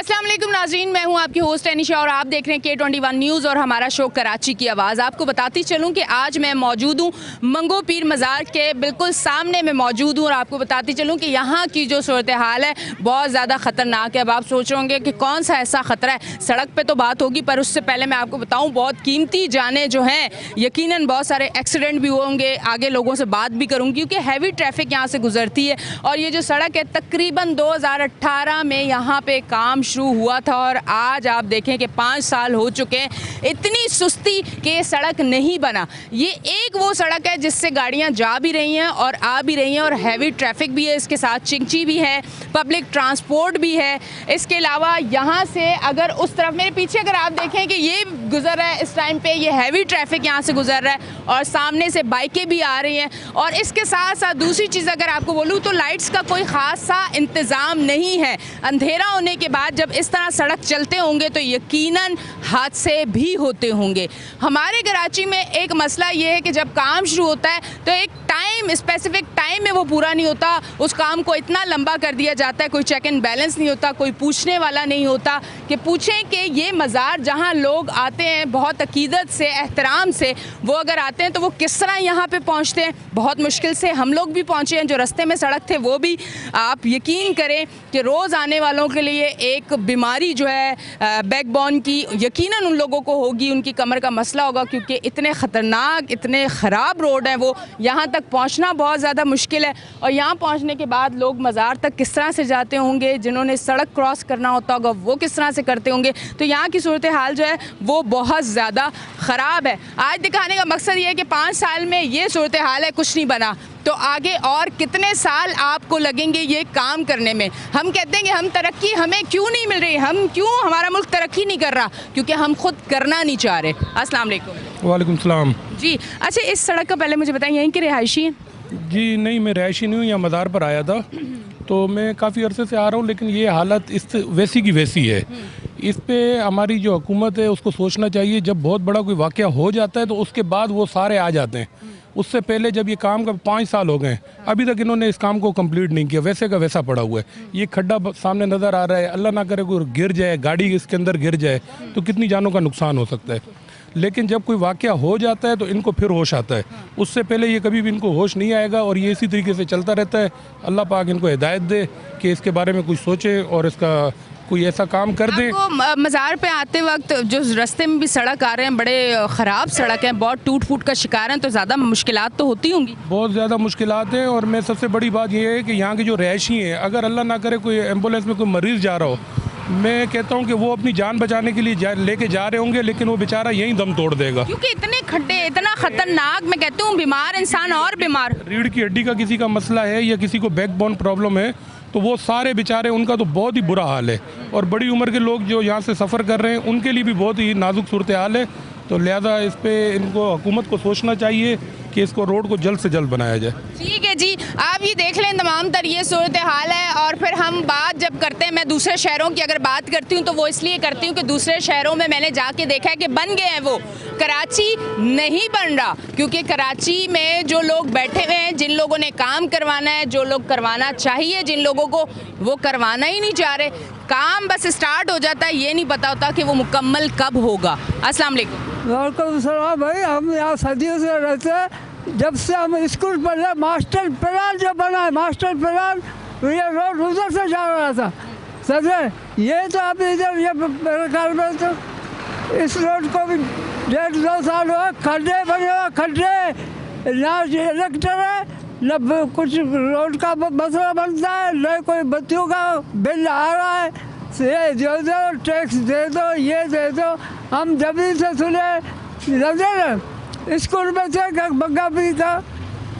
अस्सलाम वालेकुम नाज़रीन, मैं हूं आपकी होस्ट अनिशा और आप देख रहे हैं K21 न्यूज़ और हमारा शो कराची की आवाज़। आपको बताती चलूं कि आज मैं मौजूद हूं मंगो पीर मज़ार के बिल्कुल सामने में मौजूद हूं और आपको बताती चलूं कि यहां की जो सूरत हाल है बहुत ज़्यादा ख़तरनाक है। अब आप सोच रहे होंगे कि कौन सा ऐसा ख़तरा है, सड़क पर तो बात होगी, पर उससे पहले मैं आपको बताऊँ बहुत कीमती जानें जो हैं, यकीनन बहुत सारे एक्सीडेंट भी होंगे, आगे लोगों से बात भी करूँगी क्योंकि हैवी ट्रैफिक यहाँ से गुजरती है। और ये जो सड़क है तकरीबन 2018 में यहाँ पे काम शुरू हुआ था और आज आप देखें कि 5 साल हो चुके हैं। इतनी सुस्ती कि ये सड़क नहीं बना। ये एक वो सड़क है जिससे गाड़ियाँ जा भी रही हैं और आ भी रही हैं और हैवी ट्रैफिक भी है, इसके साथ चिंची भी है, पब्लिक ट्रांसपोर्ट भी है। इसके अलावा यहाँ से अगर उस तरफ मेरे पीछे अगर आप देखें कि ये गुजर रहा है इस टाइम पे, ये हैवी ट्रैफिक यहाँ से गुजर रहा है और सामने से बाइकें भी आ रही हैं। और इसके साथ साथ दूसरी चीज़ अगर आपको बोलूँ तो लाइट्स का कोई ख़ास सा इंतज़ाम नहीं है। अंधेरा होने के बाद जब इस तरह सड़क चलते होंगे तो यकीनन हादसे भी होते होंगे। हमारे कराची में एक मसला ये है कि जब काम शुरू होता है तो एक स्पेसिफिक टाइम में वो पूरा नहीं होता, उस काम को इतना लंबा कर दिया जाता है, कोई चेक एंड बैलेंस नहीं होता, कोई पूछने वाला नहीं होता कि पूछें कि ये मज़ार जहाँ लोग आते हैं बहुत अकीदत से, एहतराम से, वो अगर आते हैं तो वो किस तरह यहाँ पे पहुँचते हैं। बहुत मुश्किल से हम लोग भी पहुँचे हैं, जो रास्ते में सड़क थे वो भी। आप यकीन करें कि रोज़ आने वालों के लिए एक बीमारी जो है बैकबोन की यकीनन उन लोगों को होगी, उनकी कमर का मसला होगा क्योंकि इतने ख़तरनाक, इतने ख़राब रोड हैं, वो यहाँ तक पहुँचना बहुत ज़्यादा मुश्किल है। और यहाँ पहुँचने के बाद लोग मज़ार तक किस तरह से जाते होंगे, जिन्होंने सड़क क्रॉस करना होता होगा वो किस तरह से करते होंगे। तो यहाँ की सूरत हाल जो है वो बहुत ज़्यादा ख़राब है। आज दिखाने का मकसद ये है कि 5 साल में ये सूरत हाल है, कुछ नहीं बना, तो आगे और कितने साल आपको लगेंगे ये काम करने में। हम कहते हैं कि हम तरक्की हमें क्यों नहीं मिल रही, हम क्यों, हमारा मुल्क तरक्की नहीं कर रहा, क्योंकि हम खुद करना नहीं चाह रहे। अस्सलाम वालेकुम। वालेकुम सलाम जी, अच्छा इस सड़क का पहले मुझे बताइए, यहीं के रिहायशी हैं? जी नहीं, मैं रिहायशी नहीं हूँ, यहाँ मज़ार पर आया था तो मैं काफ़ी अरसे से आ रहा हूँ, लेकिन ये हालत इस वैसी की वैसी है। इस पे हमारी जो हुकूमत है उसको सोचना चाहिए। जब बहुत बड़ा कोई वाक़या हो जाता है तो उसके बाद वो सारे आ जाते हैं, उससे पहले जब ये काम का 5 साल हो गए अभी तक इन्होंने इस काम को कंप्लीट नहीं किया, वैसे का वैसा पड़ा हुआ है। ये खड्डा सामने नज़र आ रहा है, अल्लाह ना करे कोई गिर जाए, गाड़ी इसके अंदर गिर जाए तो कितनी जानों का नुकसान हो सकता है। लेकिन जब कोई वाक़या हो जाता है तो इनको फिर होश आता है, उससे पहले ये कभी भी इनको होश नहीं आएगा और ये इसी तरीके से चलता रहता है। अल्लाह पाक इनको हिदायत दे कि इसके बारे में कुछ सोचे और इसका कोई ऐसा काम कर दे। आपको मज़ार पे आते वक्त जो रास्ते में भी सड़क आ रहे हैं, बड़े ख़राब सड़क हैं, बहुत टूट फूट का शिकार हैं, तो ज़्यादा मुश्किलात तो होती होंगी? बहुत ज़्यादा मुश्किलात हैं। और मैं सबसे बड़ी बात ये है कि यहाँ के जो रहायशी हैं, अगर अल्लाह ना करे कोई एम्बुलेंस में कोई मरीज़ जा रहा हो, मैं कहता हूँ कि वो अपनी जान बचाने के लिए लेके जा रहे होंगे, लेकिन वो बेचारा यहीं दम तोड़ देगा क्योंकि इतने खड्डे, इतना ख़तरनाक, मैं कहती हूँ बीमार इंसान और बीमार। रीढ़ की हड्डी का किसी का मसला है या किसी को बैकबोन प्रॉब्लम है तो वो सारे बेचारे, उनका तो बहुत ही बुरा हाल है। और बड़ी उम्र के लोग जो यहाँ से सफ़र कर रहे हैं उनके लिए भी बहुत ही नाजुक सूरत हाल है। तो लिहाजा इस पर इनको हुकूमत को सोचना चाहिए कि इसको रोड को जल्द से जल्द बनाया जाए। ठीक है जी, आप ये देख लें तमाम तर ये सूरत हाल है। और फिर हम बात जब करते हैं, मैं दूसरे शहरों की अगर बात करती हूँ तो वो इसलिए करती हूँ कि दूसरे शहरों में मैंने जाके देखा है कि बन गए हैं वो। कराची नहीं बन रहा क्योंकि कराची में जो लोग बैठे हुए हैं, जिन लोगों ने काम करवाना है, जो लोग करवाना चाहिए जिन लोगों को, वो करवाना ही नहीं चाह रहे। काम बस स्टार्ट हो जाता है, ये नहीं पता होता कि वो मुकम्मल कब होगा। अस्सलाम वालेकुम। वालेकुम सलाम भाई, हम यहाँ सदियों से रहते हैं। जब से हम स्कूल पढ़े, मास्टर प्लान जो बना है, मास्टर प्लान, ये रोड उधर से जा रहा था, समझे। ये तो अब इधर ये मेरे ख्याल में तो इस रोड को भी 1.5-2 साल हुआ, खड्डे बने हुए, खड्डे, ना इलेक्टर है, न कुछ रोड का मसला बनता है, न कोई बच्चों का बिल आ रहा है। ये दे दो, टैक्स दे दो, ये दे दो। हम जब से सुने, समझे ना, स्कूल में थे बंगा पीर का,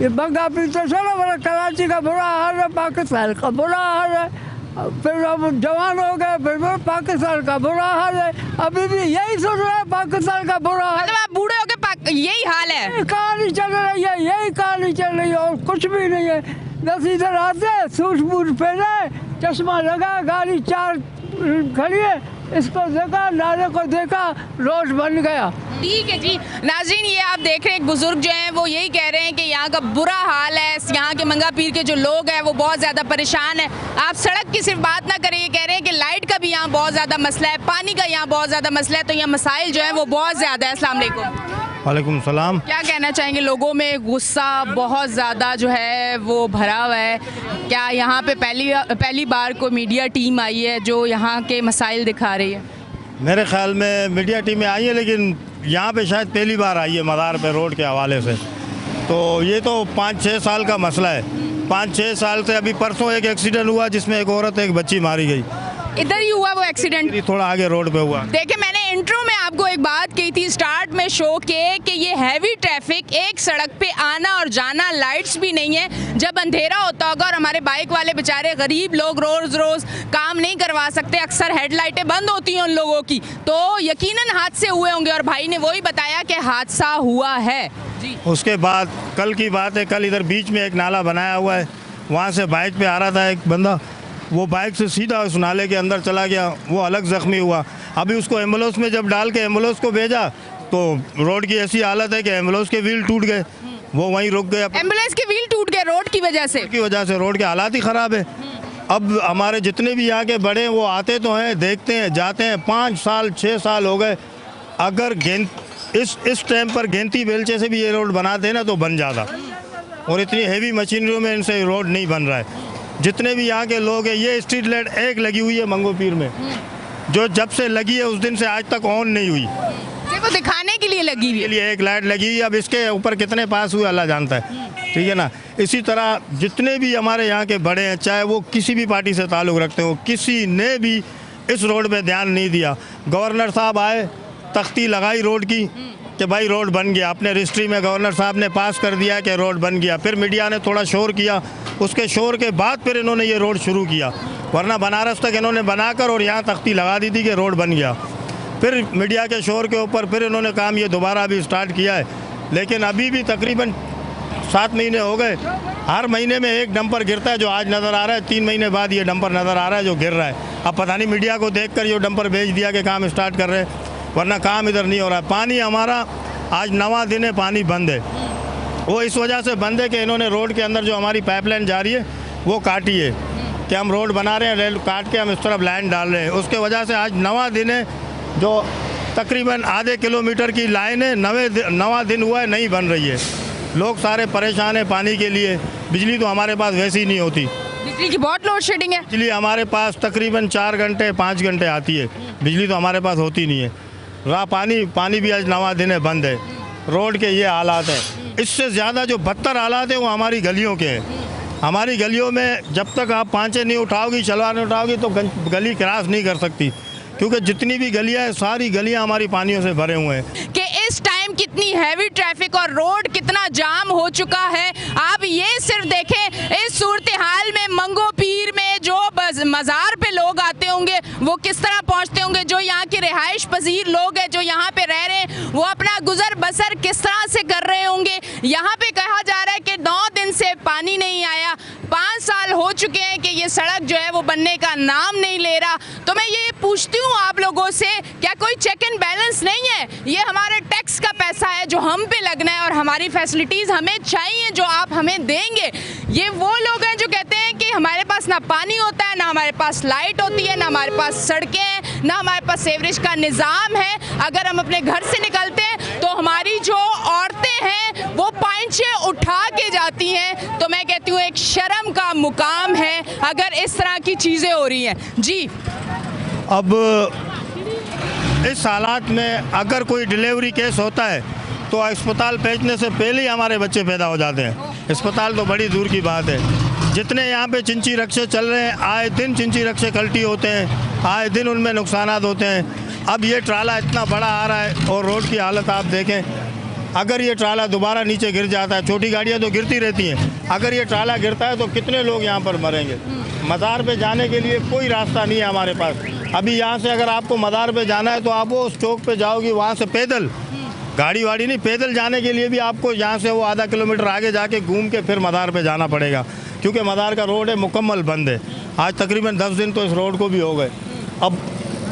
ये बंगा पीर तो चलो बड़ा कराची का बुरा हाल है, पाकिस्तान का बुरा हाल है। फिर हम जवान हो गए, फिर पाकिस्तान का बुरा हाल है। अभी भी यही सुन रहे हैं, पाकिस्तान का बुरा हाल। मतलब आप बूढ़े हो गए, यही हाल है, कहानी चल रही है, यही कहानी चल रही है और कुछ भी नहीं है। बस इधर आते, सूट बूट पहने, चश्मा लगा, गाड़ी 4 खड़ी है, इसको देखा, नाले को देखा, रोड बन गया। ठीक है जी। नाज़रीन, ये आप देख रहे हैं एक बुजुर्ग जो हैं वो यही कह रहे हैं कि यहाँ का बुरा हाल है, यहाँ के मंगा पीर के जो लोग हैं वो बहुत ज़्यादा परेशान है। आप सड़क की सिर्फ बात ना करें, ये कह रहे हैं कि लाइट का भी यहाँ बहुत ज़्यादा मसला है, पानी का यहाँ बहुत ज़्यादा मसला है, तो यहाँ मसाइल जो है वो बहुत ज़्यादा है। अस्सलाम वालेकुम। वालेकुम सलाम। क्या कहना चाहेंगे, लोगों में गुस्सा बहुत ज़्यादा जो है वो भरा हुआ है, क्या यहाँ पे पहली बार कोई मीडिया टीम आई है जो यहाँ के मसाइल दिखा रही है? मेरे ख्याल में मीडिया टीमें आई हैं, लेकिन यहाँ पे शायद पहली बार आई है मज़ार पे रोड के हवाले से। तो ये तो 5-6 साल का मसला है। 5-6 साल से अभी परसों एक एक्सीडेंट हुआ जिसमें एक औरत एक बच्ची मारी गई, इधर ही हुआ वो एक्सीडेंट, थोड़ा आगे रोड पे हुआ। देखिए मैंने इंट्रो में आपको एक बात कही थी स्टार्ट में शो के कि ये हैवी ट्रैफिक, एक सड़क पे आना और जाना, लाइट्स भी नहीं है, जब अंधेरा होता होगा और हमारे बाइक वाले बेचारे गरीब लोग रोज रोज काम नहीं करवा सकते, अक्सर हेडलाइटें बंद होती हैं उन लोगों की, तो यकीनन हादसे हुए होंगे और भाई ने वही बताया कि हादसा हुआ है जी। उसके बाद कल की बात है, कल इधर बीच में एक नाला बनाया हुआ है, वहाँ से बाइक पे आ रहा था एक बंदा, वो बाइक से सीधा उस नाले के अंदर चला गया, वो अलग ज़ख्मी हुआ। अभी उसको एम्बुलेंस में जब डाल के एम्बुलेंस को भेजा तो रोड की ऐसी हालत है कि एम्बुलेंस के व्हील टूट गए, वो वहीं रुक गए। एम्बुलेंस के व्हील टूट गए रोड की वजह से? रोड के हालात ही ख़राब है। अब हमारे जितने भी यहाँ के बड़े हैं वो आते तो हैं, देखते हैं, जाते हैं। 5 साल 6 साल हो गए, अगर इस टाइम पर गेंती बेलचे से भी ये रोड बनाते हैं ना तो बन जाता, और इतनी हैवी मशीनरियों में इनसे रोड नहीं बन रहा है। जितने भी यहाँ के लोग हैं, ये स्ट्रीट लाइट एक लगी हुई है मंगो पीर में, जो जब से लगी है उस दिन से आज तक ऑन नहीं हुई, देखो दिखाने के लिए लगी हुई है। के लिए एक लाइट लगी हुई है। अब इसके ऊपर कितने पास हुए अल्लाह जानता है, ठीक है ना। इसी तरह जितने भी हमारे यहाँ के बड़े हैं, चाहे वो किसी भी पार्टी से ताल्लुक़ रखते हो, किसी ने भी इस रोड पे ध्यान नहीं दिया। गवर्नर साहब आए, तख्ती लगाई रोड की कि भाई रोड बन गया, अपने रजिस्ट्री में गवर्नर साहब ने पास कर दिया कि रोड बन गया। फिर मीडिया ने थोड़ा शोर किया, उसके शोर के बाद फिर इन्होंने ये रोड शुरू किया, वरना बनारस तक इन्होंने बनाकर और यहाँ तख्ती लगा दी थी कि रोड बन गया। फिर मीडिया के शोर के ऊपर फिर इन्होंने काम ये दोबारा अभी स्टार्ट किया है, लेकिन अभी भी तकरीबन 7 महीने हो गए, हर महीने में एक डंपर गिरता है जो आज नज़र आ रहा है, 3 महीने बाद ये डंपर नज़र आ रहा है जो गिर रहा है। अब पता नहीं मीडिया को देखकर ये डंपर भेज दिया कि काम स्टार्ट कर रहे हैं, वरना काम इधर नहीं हो रहा है। पानी हमारा आज 9वां दिन है पानी बंद है, वो इस वजह से बंद है कि इन्होंने रोड के अंदर जो हमारी पाइपलाइन जा रही है वो काटी है, कि हम रोड बना रहे हैं, रेल काट के हम इस तरफ लाइन डाल रहे हैं, उसके वजह से आज 9वां दिन है, जो तकरीबन आधे किलोमीटर की लाइन है, 9वां दिन हुआ है नहीं बन रही है। लोग सारे परेशान हैं पानी के लिए। बिजली तो हमारे पास वैसे ही नहीं होती, बिजली की बहुत लोड शेडिंग है। बिजली हमारे पास तकरीबन 4 घंटे 5 घंटे आती है, बिजली तो हमारे पास होती नहीं है। रहा पानी भी आज 9वां दिन है बंद है। रोड के ये हालात हैं, इससे ज़्यादा जो बदतर हालात हैं वो हमारी गलियों के हैं। हमारी गलियों में जब तक आप पांचे नहीं उठाओगी, शलवार नहीं उठाओगी तो गली क्रॉस नहीं कर सकती, क्योंकि जितनी भी गलियाँ हैं सारी गलियाँ हमारी पानियों से भरे हुए हैं। कि इस टाइम कितनी हैवी ट्रैफिक और रोड कितना जाम हो चुका है, आप ये सिर्फ देखें। इस सूरत हाल में मंगो पीर में जो मज़ार पे लोग आते होंगे वो किस तरह पहुंचते होंगे, जो यहाँ के रिहाइश पजीर लोग हैं जो यहाँ पे रह रहे हैं वो अपना गुजर बसर किस तरह से कर रहे होंगे। यहाँ पे कहा जा रहा है कि 9 दिन से पानी नहीं आया, 5 साल हो चुके हैं कि ये सड़क जो है वो बनने का नाम नहीं ले रहा। तो मैं ये पूछती हूँ आप लोगों से, क्या कोई चेक एंड बैलेंस नहीं है? ये हमारे टैक्स का पैसा है जो हम पे लगना है और हमारी फैसिलिटीज़ हमें चाहिए जो आप हमें देंगे। ये वो लोग हैं जो कहते हैं कि हमारे पास ना पानी होता है, ना हमारे पास लाइट होती है, ना हमारे पास सड़कें हैं, ना हमारे पास सीवरेज का निज़ाम है। अगर हम अपने घर से निकलते हैं तो हमारी जो औरतें हैं वो पांचे उठा के जाती हैं। तो मैं कहती हूँ एक शर्म का मुकाम है अगर इस तरह की चीज़ें हो रही हैं जी। अब इस हालात में अगर कोई डिलीवरी केस होता है तो अस्पताल भेजने से पहले ही हमारे बच्चे पैदा हो जाते हैं। अस्पताल तो बड़ी दूर की बात है। जितने यहाँ पे चिंची रक्शे चल रहे हैं, आए दिन चिंची रक्शे कल्टी होते हैं, आए दिन उनमें नुकसानात होते हैं। अब ये ट्राला इतना बड़ा आ रहा है और रोड की हालत आप देखें, अगर ये ट्राला दोबारा नीचे गिर जाता है, छोटी गाड़ियाँ तो गिरती रहती हैं, अगर ये ट्राला गिरता है तो कितने लोग यहाँ पर मरेंगे। मज़ार पे जाने के लिए कोई रास्ता नहीं है हमारे पास। अभी यहाँ से अगर आपको मज़ार पे जाना है तो आप वो उस चौक पे जाओगी, वहाँ से पैदल, गाड़ी वाड़ी नहीं, पैदल जाने के लिए भी आपको यहाँ से वो आधा किलोमीटर आगे जाके घूम के फिर मज़ार पे जाना पड़ेगा, क्योंकि मज़ार का रोड है मुकम्मल बंद है। आज तकरीबन 10 दिन तो इस रोड को भी हो गए। अब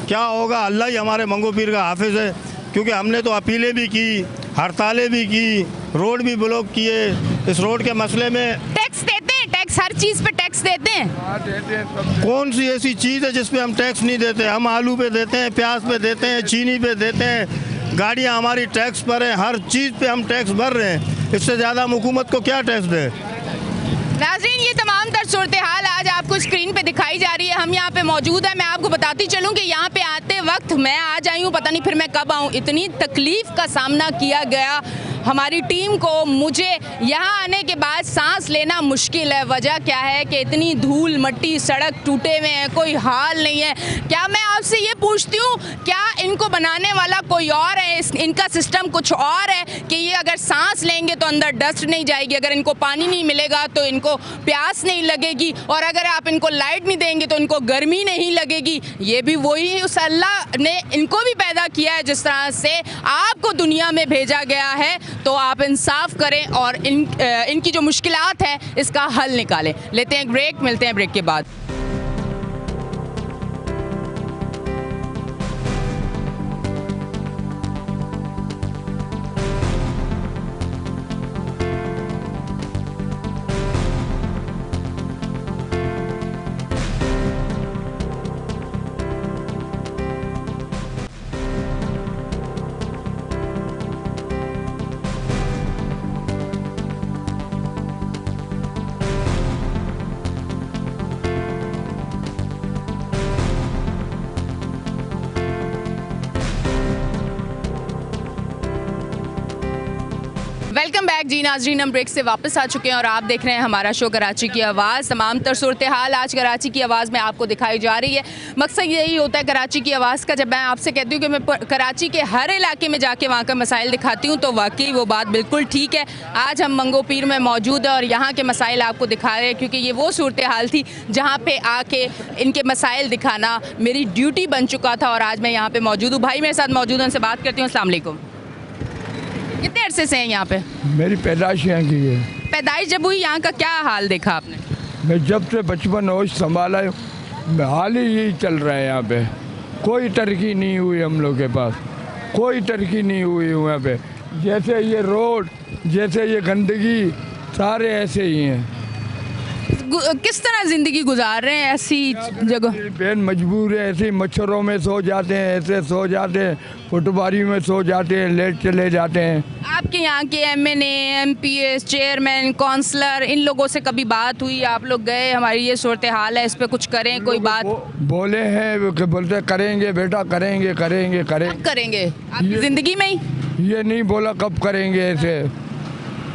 क्या होगा, अल्लाह ही हमारे मंगो पीर का हाफिज है। क्योंकि हमने तो अपीलें भी की, हड़तालें भी की, रोड भी ब्लॉक किए। इस रोड के मसले में टैक्स देते हैं, टैक्स हर चीज पे टैक्स देते हैं। कौन सी ऐसी चीज़ है जिस पे हम टैक्स नहीं देते? हम आलू पे देते हैं, प्याज पे देते हैं, चीनी पे देते हैं, गाड़ियाँ हमारी टैक्स पर हैं, हर चीज़ पे हम टैक्स भर रहे हैं। इससे ज़्यादा हम हुकूमत को क्या टैक्स दें? नाज़रीन, ये तमाम तर सूरत हाल आज आपको स्क्रीन पे दिखाई जा रही है। हम यहाँ पे मौजूद है। मैं आपको बताती चलूँ कि यहाँ पे आते वक्त मैं आज आई हूँ, पता नहीं फिर मैं कब आऊँ। इतनी तकलीफ़ का सामना किया गया हमारी टीम को। मुझे यहाँ आने के बाद सांस लेना मुश्किल है। वजह क्या है कि इतनी धूल मट्टी, सड़क टूटे हुए हैं, कोई हाल नहीं है। क्या मैं आपसे ये पूछती हूँ, क्या इनको बनाने वाला कोई और है? इनका सिस्टम कुछ और है कि ये अगर सांस लेंगे तो अंदर डस्ट नहीं जाएगी, अगर इनको पानी नहीं मिलेगा तो इनको प्यास नहीं लगेगी, और अगर आप इनको लाइट नहीं देंगे तो इनको गर्मी नहीं लगेगी? ये भी वही उस अल्लाह ने इनको भी पैदा किया है जिस तरह से आपको दुनिया में भेजा गया है। तो आप इंसाफ करें और इनकी जो मुश्किलात है इसका हल निकालें। लेते हैं ब्रेक, मिलते हैं ब्रेक के बाद। वेलकम बैक जी नाज़रीन, हम ब्रेक से वापस आ चुके हैं और आप देख रहे हैं हमारा शो कराची की आवाज़। तमाम तर सूरत हाल आज कराची की आवाज़ में आपको दिखाई जा रही है। मकसद यही होता है कराची की आवाज़ का। जब मैं आपसे कहती हूँ कि मैं कराची के हर इलाके में जाके वहाँ का मसाइल दिखाती हूँ तो वाकई वो बात बिल्कुल ठीक है। आज हम मंगो पीर में मौजूद हैं और यहाँ के मसाइल आपको दिखा रहे हैं, क्योंकि ये वो सूरत हाल थी जहाँ पर आके इनके मसाइल दिखाना मेरी ड्यूटी बन चुका था। और आज मैं यहाँ पर मौजूद हूँ। भाई मेरे साथ मौजूद हैं, उनसे बात करती हूँ। अस्सलाम वालेकुम। कितने अरसे से हैं यहाँ पे? मेरी पैदाइश यहाँ की है। पैदाइश जब हुई, यहाँ का क्या हाल देखा आपने? मैं जब से बचपन होश संभाला है, हाल ही यही चल रहा है। यहाँ पे कोई तरक्की नहीं हुई हम लोग के पास, कोई तरक्की नहीं हुई यहाँ पे। जैसे ये रोड, जैसे ये गंदगी, सारे ऐसे ही हैं। किस तरह ज़िंदगी गुजार रहे हैं ऐसी जगह? बहन मजबूर है, ऐसे ही मच्छरों में सो जाते हैं, ऐसे सो जाते हैं, फुटबारी में सो जाते हैं, लेट चले जाते हैं। आपके यहाँ के MNA, MPS, चेयरमैन, काउंसलर, इन लोगों से कभी बात हुई? आप लोग गए, हमारी ये सूरत हाल है, इस पर कुछ करें, कोई बात? बोले हैं कि बोलते करेंगे बेटा, करेंगे करेंगे करेंगे। कब करेंगे? आपकी ज़िंदगी में ही? ये नहीं बोला कब करेंगे ऐसे।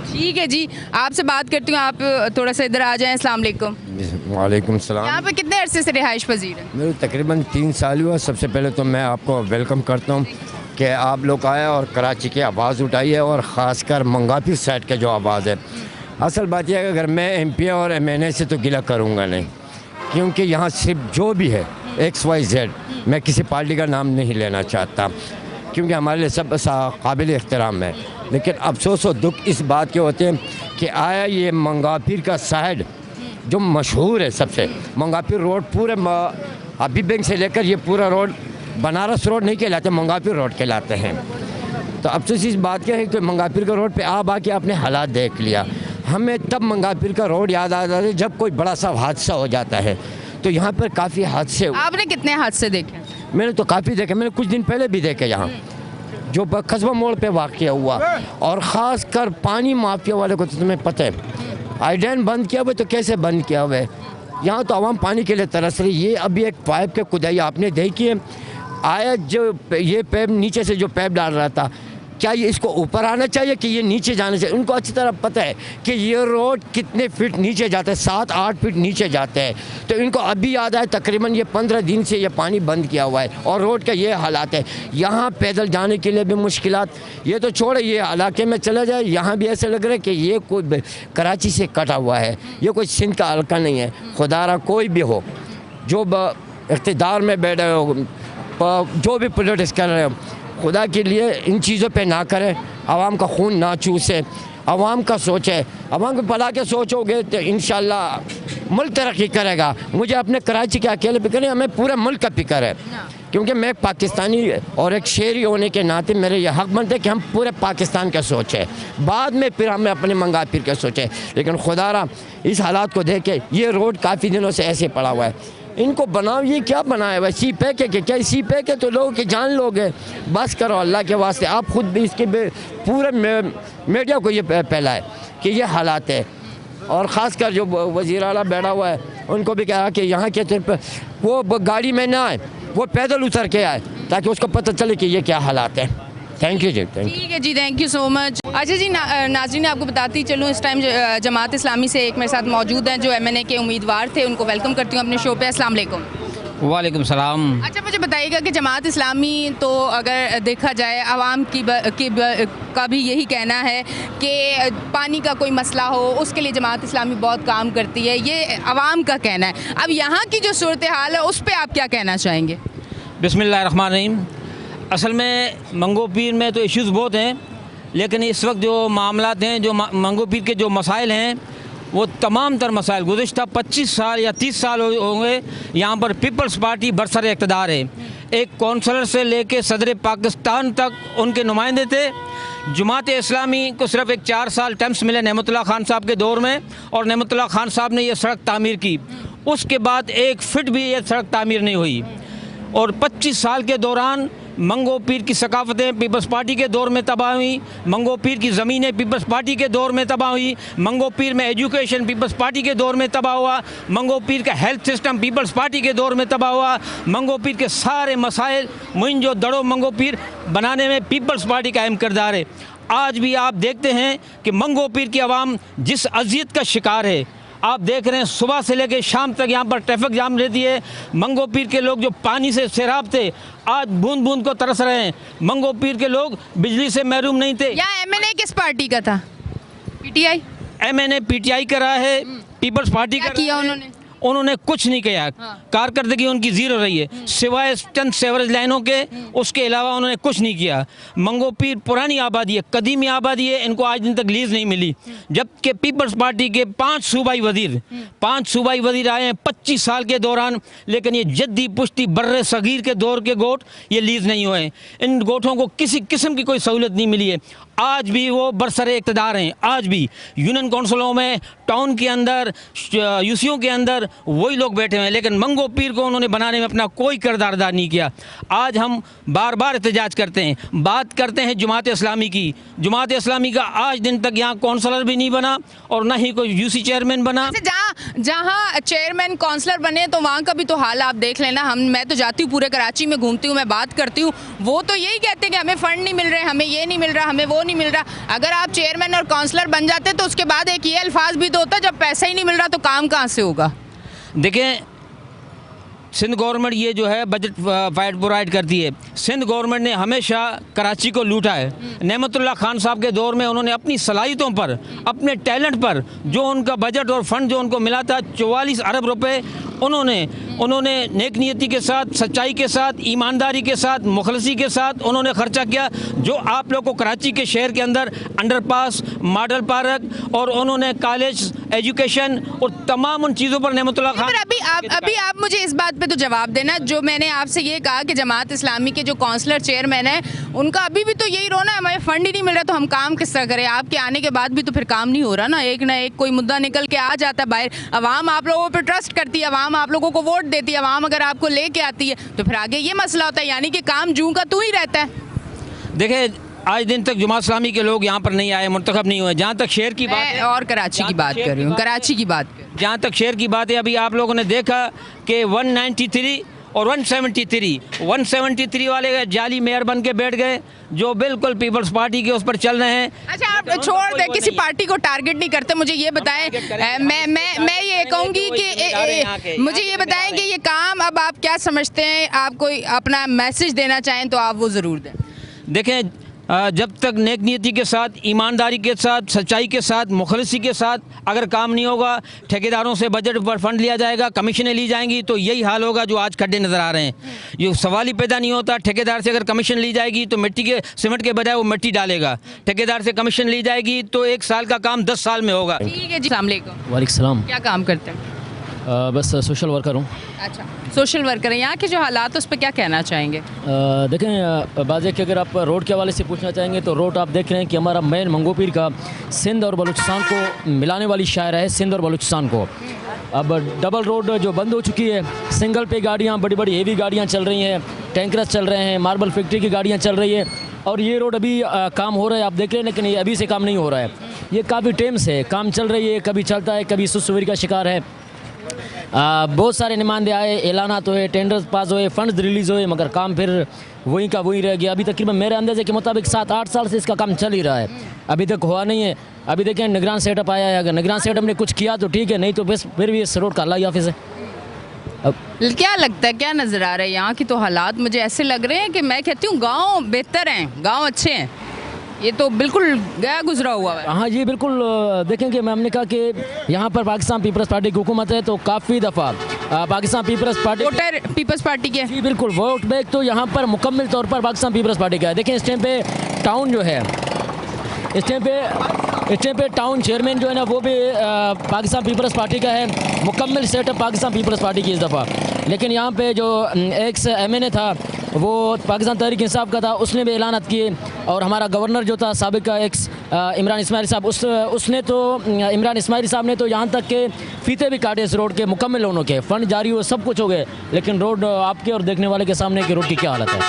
ठीक है जी, आपसे बात करती हूँ। आप थोड़ा सा इधर आ जाएं। अस्सलाम वालेकुम। वालेकुम सलाम। यहाँ पे कितने अरसे से रिहाइश पजीर हैं? मेरे तकरीबन 3 साल हुआ। सबसे पहले तो मैं आपको वेलकम करता हूँ कि आप लोग आए और कराची की आवाज़ उठाई है, और ख़ासकर मंगापीर साइड के जो आवाज़ है। असल बात यह है कि अगर मैं MP और MNA से तो गिला करूँगा नहीं, क्योंकि यहाँ सिर्फ जो भी है XYZ, मैं किसी पार्टी का नाम नहीं लेना चाहता, क्योंकि हमारे लिए सब काबिल एहतराम है। लेकिन अफसोस और दुख इस बात के होते हैं कि आया ये मंगापीर का साइड जो मशहूर है सबसे, मंगापीर रोड पूरे हबीब बैंक से लेकर ये पूरा रोड बनारस रोड नहीं कहलाते, मंगापीर रोड कहलाते हैं। तो अफसोस इस बात का है कि मंगापीर का रोड पे आके आपने हालात देख लिया। हमें तब मंगापीर का रोड याद आ जाता है जब कोई बड़ा सा हादसा हो जाता है। तो यहाँ पर काफ़ी हादसे। आपने कितने हादसे देखे? मैंने तो काफ़ी देखे। मैंने कुछ दिन पहले भी देखे यहाँ, जो कस्बा मोड़ पे वाक़या हुआ। और ख़ास कर पानी माफिया वाले को तो तुम्हें पता है, आईडैन बंद किया हुआ, तो कैसे बंद किया हुआ है। यहाँ तो आवाम पानी के लिए तरस रही। ये अभी एक पाइप के खुदाई आपने देखी है, आया जो ये पैप नीचे से जो पैप डाल रहा था, क्या ये इसको ऊपर आना चाहिए कि ये नीचे जाना चाहिए? उनको अच्छी तरह पता है कि ये रोड कितने फीट नीचे जाता है, 7-8 फीट नीचे जाते हैं। तो इनको अभी याद आया, तकरीबन ये 15 दिन से ये पानी बंद किया हुआ है और रोड का ये हालात है। यहाँ पैदल जाने के लिए भी मुश्किलात। ये तो छोड़े, ये इलाके में चला जाए, यहाँ भी ऐसे लग रहा है कि ये कोई कराची से कटा हुआ है, ये कोई सिंध का हल्का नहीं है। खुदारा कोई भी हो, जो इक़्तिदार में बैठे हो, जो भी पॉलिटिक्स कर रहे हो, खुदा के लिए इन चीज़ों पे ना करें। आवाम का खून ना चूसे, आवाम का सोचे। आवाम के भला के सोचोगे तो इंशाल्लाह मुल्क तरक्की करेगा। मुझे अपने कराची के अकेले फिक्र नहीं, हमें पूरे मुल्क का फिक्र है क्योंकि मैं एक पाकिस्तानी और एक शहरी होने के नाते मेरे ये हक बनते कि हम पूरे पाकिस्तान का सोचें, बाद में फिर हमें अपने मंगा पीर के सोचें। लेकिन खुदारा इस हालात को देख के ये रोड काफ़ी दिनों से ऐसे पड़ा हुआ है, इनको बनाओ, ये क्या बनाया हुआ है? सी पैक है क्या? सी पैक है तो लोगों की जान लोगे, बस करो अल्लाह के वास्ते। आप खुद भी इसके पूरे मीडिया को ये फैलाए कि ये हालात है, और ख़ासकर जो वज़ीर आला बैठा हुआ है उनको भी कहा कि यहाँ के तरफ वो गाड़ी में ना आए, वो पैदल उतर के आए ताकि उसको पता चले कि ये क्या हालात है। थैंक यू जी, थैंक यू। ठीक है जी, थैंक यू सो मच। अच्छा जी, नाज़रीन आपको बताती चलूँ, इस टाइम जमात इस्लामी से एक मेरे साथ मौजूद हैं जो MNA के उम्मीदवार थे, उनको वेलकम करती हूँ अपने शो पे। अस्सलाम वालेकुम। वालेकुम सलाम। अच्छा, मुझे बताइएगा कि जमात इस्लामी तो अगर देखा जाए आवाम का भी यही कहना है कि पानी का कोई मसला हो उसके लिए जमात इस्लामी बहुत काम करती है, ये आवाम का कहना है। अब यहाँ की जो सूरत हाल है उस पर आप क्या कहना चाहेंगे? बिस्मिल्लाहिर्रहमानिर्रहीम। असल में मंगो पीर में तो इश्यूज़ बहुत हैं, लेकिन इस वक्त जो मामलात हैं, जो मंगो पीर के जो मसाइल हैं, वो तमाम तर मसाइल गुज़िश्ता 25 साल या 30 साल होंगे यहाँ पर पीपल्स पार्टी बरसर इक़्तिदार है। एक कौंसलर से लेके सदर पाकिस्तान तक उनके नुमाइंदे थे। जमात इस्लामी को सिर्फ एक 4 साल टर्म्स मिले नेमतुल्लाह खान साहब के दौर में, और नेमतुल्लाह खान साहब ने ये सड़क तामीर की। उसके बाद एक फिट भी ये सड़क तामीर नहीं हुई, और 25 साल के दौरान मंगो पीर की सकाफ़तें पीपल्स पार्टी के दौर में तबाह हुई, मंगो पीर की ज़मीनें पीपल्स पार्टी के दौर में तबाह हुई, मंगो पीर में एजुकेशन पीपल्स पार्टी के दौर में तबाह हुआ, मंगो पीर का हेल्थ सिस्टम पीपल्स पार्टी के दौर में तबाह हुआ। मंगो पीर के सारे मसाइल मुइंजो दड़ो मंगो पीर बनाने में पीपल्स पार्टी का अहम किरदार है। आज भी आप देखते हैं कि मंगो पीर की आवाम जिस अजियत का शिकार है, आप देख रहे हैं सुबह से लेकर शाम तक यहाँ पर ट्रैफिक जाम रहती है। मंगो पीर के लोग जो पानी से सैराब थे, आज बूंद बूंद को तरस रहे हैं। मंगो पीर के लोग बिजली से महरूम नहीं थे। यहाँ MNA किस पार्टी का था? PTI? MNA PTI का रहा है, पीपल्स पार्टी का किया उन्होंने कुछ नहीं किया। कारकर्दगी उनकी ज़ीरो रही है, सिवाय चंद सेवरेज लाइनों के, उसके अलावा उन्होंने कुछ नहीं किया। मंगो पीर पुरानी आबादी है, कदीमी आबादी है, इनको आज दिन तक लीज नहीं मिली। जबकि पीपल्स पार्टी के 5 सूबाई वजीर आए हैं 25 साल के दौरान, लेकिन ये जद्दी पुश्ती बर्रे सगीर के दौर के गोट ये लीज नहीं हुए। इन गोठों को किसी किस्म की कोई सहूलत नहीं मिली है। आज भी वो बरसरे इक़्तिदार हैं। आज भी यूनियन काउंसिलों में, टाउन के अंदर, यूसीओ के अंदर वही लोग बैठे हुए हैं, लेकिन मंगो पीर को उन्होंने बनाने में अपना कोई किरदार अदा नहीं किया। आज हम बार बार एहतजाज करते हैं, बात करते हैं जमात इस्लामी की। जमात इस्लामी का आज दिन तक यहाँ काउंसलर भी नहीं बना और ना ही कोई यूसी चेयरमैन बना। जहाँ चेयरमैन काउंसलर बने तो वहाँ का भी तो हाल आप देख लेना। मैं तो जाती हूँ, पूरे कराची में घूमती हूँ, मैं बात करती हूँ, वो तो यही कहते हैं कि हमें फ़ंड नहीं मिल रहे, हमें ये नहीं मिल रहा, हमें वो नहीं मिल रहा। अगर आप चेयरमैन और काउंसलर बन जाते तो उसके बाद एक ये अल्फाज भी तो होता, जब पैसा ही नहीं मिल रहा तो काम कहाँ से होगा? देखें, सिंध गवर्नमेंट ये जो है बजट प्रोवाइड करती है। सिंध गवर्नमेंट ने हमेशा कराची को लूटा है। नेमतुल्लाह खान साहब के दौर में उन्होंने अपनी सलाहियतों पर, अपने टैलेंट पर, जो उनका बजट और फंड जो उनको मिला था 44 अरब रुपए, उन्होंने नेक नियति के साथ, सच्चाई के साथ, ईमानदारी के साथ, मुखलसी के साथ उन्होंने खर्चा किया। जो आप लोग को कराची के शहर के अंदर अंडरपास, मॉडल पार्क और उन्होंने कॉलेज, एजुकेशन और तमाम उन चीज़ों पर नेमतुल्लाह खान। अभी आप मुझे इस बात पे तो जवाब देना, जो मैंने आपसे ये कहा कि जमात इस्लामी के जो काउंसलर चेयरमैन है उनका अभी भी तो यही रोना है, हमें फंड ही नहीं मिल रहा तो हम काम किस तरह करें? आपके आने के बाद भी तो फिर काम नहीं हो रहा ना एक कोई मुद्दा निकल के आ जाता है बाहर। अवाम आप लोगों पर ट्रस्ट करती है, अवाम आप लोगों को वोट देती है, अवाम अगर आपको लेके आती है तो फिर आगे ये मसला होता है, यानी कि काम जूं का तू ही रहता है। देखिए, आज दिन तक जमात इस्लामी के लोग यहाँ पर नहीं आए, मुंतखब नहीं हुए। जहाँ तक शहर की बात है, और कराची की बात कर रही हूँ, कराची की बात कर, जहाँ तक शहर की बात है, अभी आप लोगों ने देखा कि 193 और 173 वाले जाली मेयर बन के बैठ गए, जो बिल्कुल पीपल्स पार्टी के उस पर चल रहे हैं। अच्छा, आप छोड़ दें, किसी पार्टी को टारगेट नहीं करते। मुझे ये बताएं, मैं ये कहूँगी कि मुझे ये बताएं कि ये काम अब आप क्या समझते हैं, आप कोई अपना मैसेज देना चाहें तो आप वो ज़रूर दें। देखें, जब तक नेक नियति के साथ, ईमानदारी के साथ, सच्चाई के साथ, मुखलसी के साथ अगर काम नहीं होगा, ठेकेदारों से बजट पर फंड लिया जाएगा, कमीशनें ली जाएंगी, तो यही हाल होगा जो आज खड्डे नज़र आ रहे हैं। ये सवाल ही पैदा नहीं होता। ठेकेदार से अगर कमीशन ली जाएगी तो मिट्टी के सीमेंट के बजाय वो मिट्टी डालेगा। ठेकेदार से कमीशन ली जाएगी तो 1 साल का काम 10 साल में होगा। ठीक है जी, अस्सलाम वालेकुम। वालेकुम सलाम। क्या काम करते हैं? बस सोशल वर्कर हूँ। अच्छा, सोशल वर्कर हैं। यहाँ के जो हालात उस पर क्या कहना चाहेंगे? देखें, बाज़ कि अगर आप रोड के हवाले से पूछना चाहेंगे तो रोड आप देख रहे हैं कि हमारा मेन मंगोपीर का सिंध और बलूचिस्तान को मिलाने वाली शायरा है, सिंध और बलूचिस्तान को। अब डबल रोड जो बंद हो चुकी है, सिंगल पे गाड़ियाँ, बड़ी बड़ी हेवी गाड़ियाँ चल रही हैं, टैंकर्स चल रहे हैं, मार्बल फैक्ट्री की गाड़ियाँ चल रही है, और ये रोड अभी काम हो रहा है, आप देख रहे हैं, लेकिन ये अभी से काम नहीं हो रहा है। ये काफ़ी टाइम से काम चल रही है, कभी चलता है, कभी सुस्ती का शिकार है। बहुत सारे नुमाइंदे आए, ऐलानात हुए, टेंडर्स पास हुए, फंड्स रिलीज़ हुए, मगर काम फिर वहीं का वहीं रह गया। अभी तकरीबन मेरे अंदाजे के मुताबिक 7-8 साल से इसका काम चल ही रहा है, अभी तक हुआ नहीं है। अभी देखें निगरान सेटअप आया है, अगर निगरान सेटअप ने कुछ किया तो ठीक है, नहीं तो बस फिर भी इस रोड का अल्लाह ही हाफिज़ है। क्या लगता है, क्या नज़र आ रहा है यहाँ की? तो हालात मुझे ऐसे लग रहे हैं कि मैं कहती हूँ गाँव बेहतर हैं, गाँव अच्छे हैं, ये तो बिल्कुल गया गुजरा हुआ है। हाँ जी बिल्कुल। देखेंगे मैं, हमने कहा कि यहाँ पर पाकिस्तान पीपल्स पार्टी की हुकूमत है, तो काफ़ी दफ़ा पाकिस्तान पीपल्स पार्टी, वोटर पीपल्स पार्टी के, जी बिल्कुल, वोट बैंक तो यहाँ पर मुकम्मल तौर पर पाकिस्तान पीपल्स पार्टी का है। देखें इस टाइम पे टाउन जो है, इस टाइम पे टाउन चेयरमैन जो है ना, वो भी पाकिस्तान पीपल्स पार्टी का है, मुकम्मल सेटअप पाकिस्तान पीपल्स पार्टी की इस दफ़ा। लेकिन यहाँ पे जो एक्स MNA था वो पाकिस्तान तहरीक इंसाफ का था, उसने भी ऐलानात किए, और हमारा गवर्नर जो था साबिक एक्स इमरान इस्माइल साहब, उसने तो इमरान इस्माइल साहब ने तो यहाँ तक के फीते भी काटे इस रोड के, मुकम्मल होने के फंड जारी हुए, सब कुछ हो गए, लेकिन रोड आपके और देखने वाले के सामने कि रोड की क्या हालत है।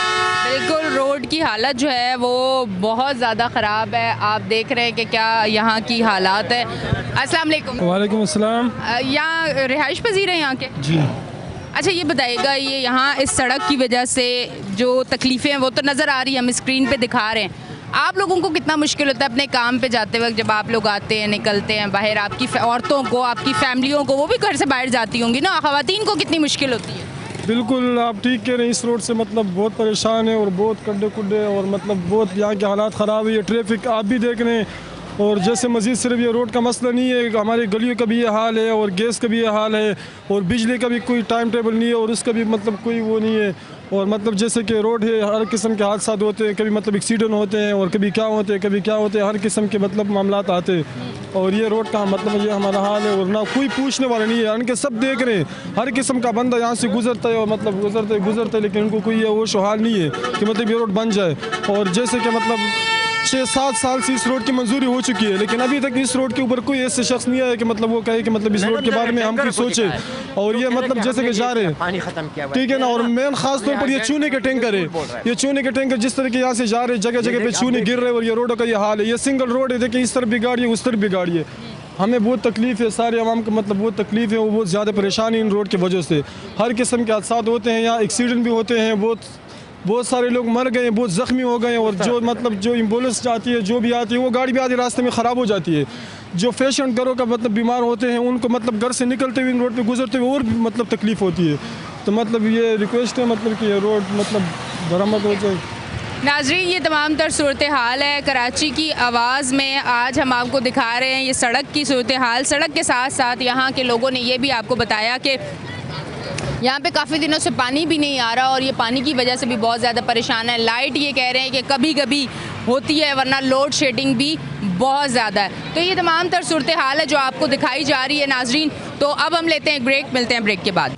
बिल्कुल, रोड की हालत जो है वो बहुत ज़्यादा ख़राब है। आप देख रहे हैं कि क्या यहाँ की हालात है। अस्सलाम वालेकुम। वालेकुम अस्सलाम। यहाँ रिहाइश पजीर है यहाँ के? जी। अच्छा, ये बताइएगा, ये यहाँ इस सड़क की वजह से जो तकलीफ़ें हैं वो तो नज़र आ रही है, हम स्क्रीन पे दिखा रहे हैं, आप लोगों को कितना मुश्किल होता है अपने काम पे जाते वक्त, जब आप लोग आते हैं, निकलते हैं बाहर, आपकी औरतों को, आपकी फैमिलियों को, वो भी घर से बाहर जाती होंगी ना, ख़वातीन को कितनी मुश्किल होती है? बिल्कुल आप ठीक कह रहे हैं, इस रोड से मतलब बहुत परेशान है, और बहुत गड्ढे कुड्ढे, और मतलब बहुत यहाँ के हालात ख़राब है। ये ट्रैफिक आप भी देख रहे हैं, और जैसे मज़ीद सिर्फ ये रोड का मसला नहीं है, हमारी गलियों का भी ये हाल है, और गैस का भी ये हाल है, और बिजली का भी कोई टाइम टेबल नहीं है, और उसका भी मतलब कोई वो नहीं है। और मतलब जैसे कि रोड है, हर किस्म के हादसा होते हैं, कभी मतलब एक्सीडेंट होते हैं, और कभी क्या होते हैं, कभी क्या होते हैं, हर किस्म के मतलब मामलात आते हैं। और ये रोड का मतलब ये हमारा हाल है, और ना कोई पूछने वाला नहीं है, उनके सब देख रहे हैं, हर किस्म का बंदा यहाँ से गुजरता है, और मतलब गुजरते है, लेकिन उनको कोई वो हाल नहीं है कि मतलब ये रोड बन जाए। और जैसे कि मतलब 6-7 साल से इस रोड की मंजूरी हो चुकी है, लेकिन अभी तक इस रोड के ऊपर कोई ऐसे शख्स नहीं आया कि मतलब वो कहे कि मतलब इस रोड के बारे में हम कुछ सोचे। और ये मतलब जैसे कि जा रहे हैं, ठीक है ना, और मेन खास तौर पर ये चूने के टैंकर है, ये चूने के टैंकर जिस तरह के यहाँ से जा रहे हैं, जगह जगह पे चूने गिर रहे हैं, और ये रोड का ये हाल है। ये सिंगल रोड है, देखिए इस तरफ भी गाड़ी है, उस तरफ भी गाड़ी है, हमें बहुत तकलीफ़ है, सारे आवाम को मतलब बहुत तकलीफ़ है, वो बहुत ज़्यादा परेशान है इन रोड की वजह से। हर किस्म के हादसा होते हैं, यहाँ एक्सीडेंट भी होते हैं, बहुत सारे लोग मर गए, बहुत ज़ख्मी हो गए, और जो मतलब जो एम्बुलेंस जाती है, जो भी आती है, वो गाड़ी भी आधी रास्ते में ख़राब हो जाती है। जो पेशेंट घरों का मतलब बीमार होते हैं, उनको मतलब घर से निकलते हुए इन रोड पे गुजरते हुए और भी मतलब तकलीफ़ होती है। तो मतलब ये रिक्वेस्ट है मतलब कि ये रोड मतलब बरामद हो जाए। नाजरीन, ये तमाम तर सूरत हाल है कराची की आवाज़ में। आज हम आपको दिखा रहे हैं ये सड़क की सूरत हाल। सड़क के साथ साथ यहाँ के लोगों ने ये भी आपको बताया कि यहाँ पे काफ़ी दिनों से पानी भी नहीं आ रहा, और ये पानी की वजह से भी बहुत ज़्यादा परेशान है। लाइट ये कह रहे हैं कि कभी कभी होती है, वरना लोड शेडिंग भी बहुत ज़्यादा है। तो ये तमाम तर सूरत हाल है जो आपको दिखाई जा रही है नाजरीन। तो अब हम लेते हैं ब्रेक, मिलते हैं ब्रेक के बाद।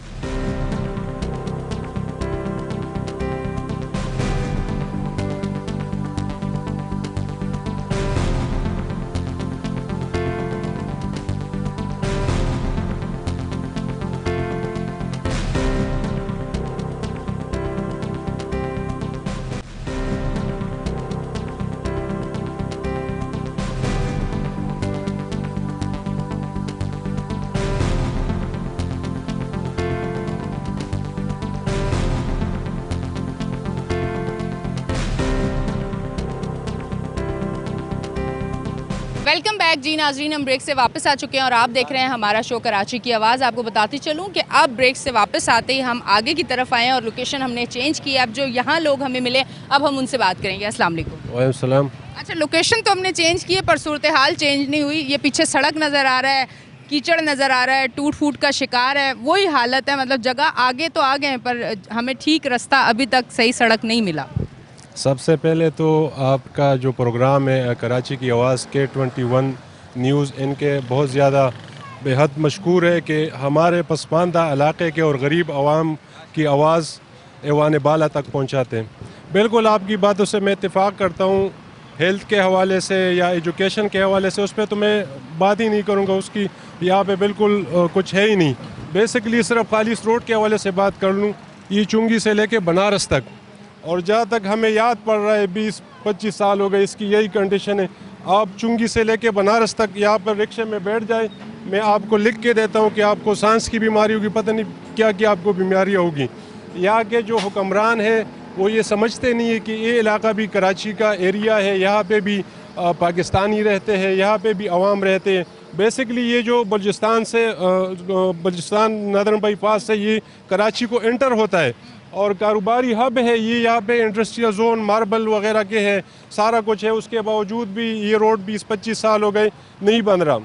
वेलकम बैक जी नाजरीन, हम ब्रेक से वापस आ चुके हैं और आप देख रहे हैं हमारा शो कराची की आवाज़। आपको बताती चलूं कि अब ब्रेक से वापस आते ही हम आगे की तरफ आए और लोकेशन हमने चेंज की। अब जो यहाँ लोग हमें मिले, अब हम उनसे बात करेंगे। अस्सलाम वालेकुम। वालेकुम सलाम। अच्छा, लोकेशन तो हमने चेंज की है पर सूरत हाल चेंज नहीं हुई। ये पीछे सड़क नज़र आ रहा है, कीचड़ नज़र आ रहा है, टूट फूट का शिकार है, वही हालत है। मतलब जगह आगे तो आ गए पर हमें ठीक रास्ता, अभी तक सही सड़क नहीं मिला। सबसे पहले तो आपका जो प्रोग्राम है कराची की आवाज़ K21 न्यूज़, इनके बहुत ज़्यादा बेहद मशकूर है कि हमारे पसमानदा इलाके के और गरीब आवाम की आवाज़ ऐवान बाला तक पहुँचाते हैं। बिल्कुल आपकी बातों से मैं इत्तेफाक करता हूँ। हेल्थ के हवाले से या एजुकेशन के हवाले से उस पर तो मैं बात ही नहीं करूँगा, उसकी यहाँ पे बिल्कुल कुछ है ही नहीं। बेसिकली सिर्फ खाली इस रोड के हवाले से बात कर लूँ, ये चुंगी से लेके बनारस तक, और जहाँ तक हमें याद पड़ रहा है 20-25 साल हो गए इसकी यही कंडीशन है। आप चुंगी से लेके बनारस तक यहाँ पर रिक्शे में बैठ जाए, मैं आपको लिख के देता हूँ कि आपको सांस की बीमारी होगी, पता नहीं क्या क्या आपको बीमारियाँ होगी। यहाँ के जो हुक्मरान है वो ये समझते नहीं है कि ये इलाका भी कराची का एरिया है, यहाँ पे भी पाकिस्तानी रहते हैं, यहाँ पे भी अवाम रहते हैं। बेसिकली ये जो बलूचिस्तान से बलूचिस्तान नदरन बाईपास से ये कराची को एंटर होता है और कारोबारी हब है ये, यहाँ पे इंडस्ट्रियल जोन मार्बल वगैरह के हैं, सारा कुछ है। उसके बावजूद भी ये रोड 20-25 साल हो गए नहीं बन रहा।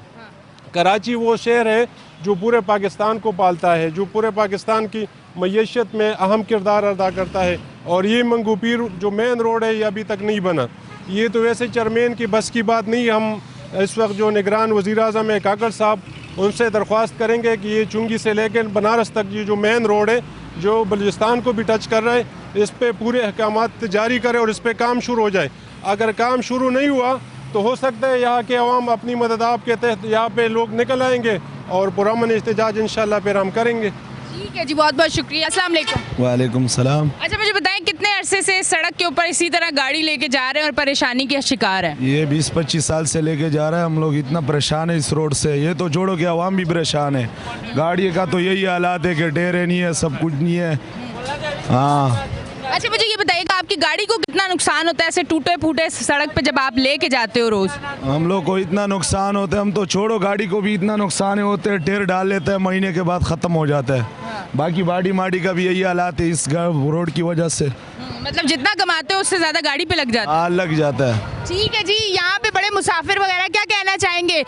कराची वो शहर है जो पूरे पाकिस्तान को पालता है, जो पूरे पाकिस्तान की मईशत में अहम किरदार अदा करता है, और ये मंगू पीर जो मेन रोड है ये अभी तक नहीं बना। ये तो वैसे चेयरमैन की बस की बात नहीं। हम इस वक्त जो निगरान वज़ीर आज़म है काकड़ साहब, उनसे दरख्वास्त करेंगे कि ये चुंगी से लेकर बनारस तक ये जो मेन रोड है जो बलूचिस्तान को भी टच कर रहा है, इस पर पूरे अहकामात जारी करे और इस पर काम शुरू हो जाए। अगर काम शुरू नहीं हुआ तो हो सकता है यहाँ के अवाम अपनी मदद के तहत यहाँ पे लोग निकल आएंगे और पुरअमन एहतजाज इंशाल्लाह फिर हम करेंगे। ठीक है जी, बहुत बहुत शुक्रिया। अस्सलाम वालेकुम। वालेकुम सलाम। अच्छा, मुझे बताएं कितने अरसे से सड़क के ऊपर इसी तरह गाड़ी लेके जा रहे हैं और परेशानी के शिकार हैं? ये 20-25 साल से लेके जा रहे हैं हम लोग। इतना परेशान है इस रोड से, ये तो जोड़ो कि आवाम भी परेशान है। गाड़ी का तो यही हालात है कि डेरे नहीं है, सब कुछ नहीं है। हाँ। अच्छा, मुझे ये बताइएगा आपकी गाड़ी को कितना नुकसान होता है ऐसे टूटे फूटे सड़क पे जब आप लेके जाते हो रोज? हम लोग को इतना नुकसान होता है, हम तो छोड़ो गाड़ी को भी इतना नुकसान होते हैं, टेर डाल लेते हैं, महीने के बाद ख़त्म हो जाता है। बाकी बाड़ी माड़ी का भी यही हालात है इस रोड की वजह से। मतलब जितना कमाते हो उससे ज़्यादा गाड़ी पे लग जाता है? हाँ, लग जाता है। ठीक है जी, यहाँ पे बड़े मुसाफिर वगैरह क्या कहना चाहेंगे?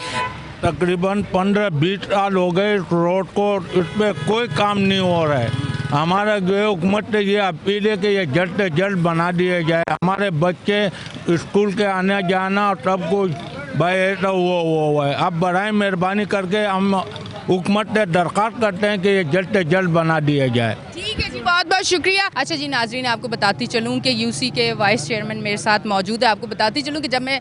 तकरीबन 15-20 साल हो गए इस रोड को, इस पर कोई काम नहीं हो रहा है। हमारा जो हुकूमत से ये अपील है कि ये जल्द से जल्द बना दिया जाए। हमारे बच्चे स्कूल के आने जाना और सब कुछ भाई ऐसा वो है। अब बराए मेहरबानी करके हम हुकूमत से दरख्वास्त करते हैं कि ये जल्द से जल्द बना दिया जाए। ठीक है जी, बहुत बहुत शुक्रिया। अच्छा जी नाजरीन, आपको बताती चलूँ कि यूसी के वाइस चेयरमैन मेरे साथ मौजूद है। आपको बताती चलूँ कि जब मैं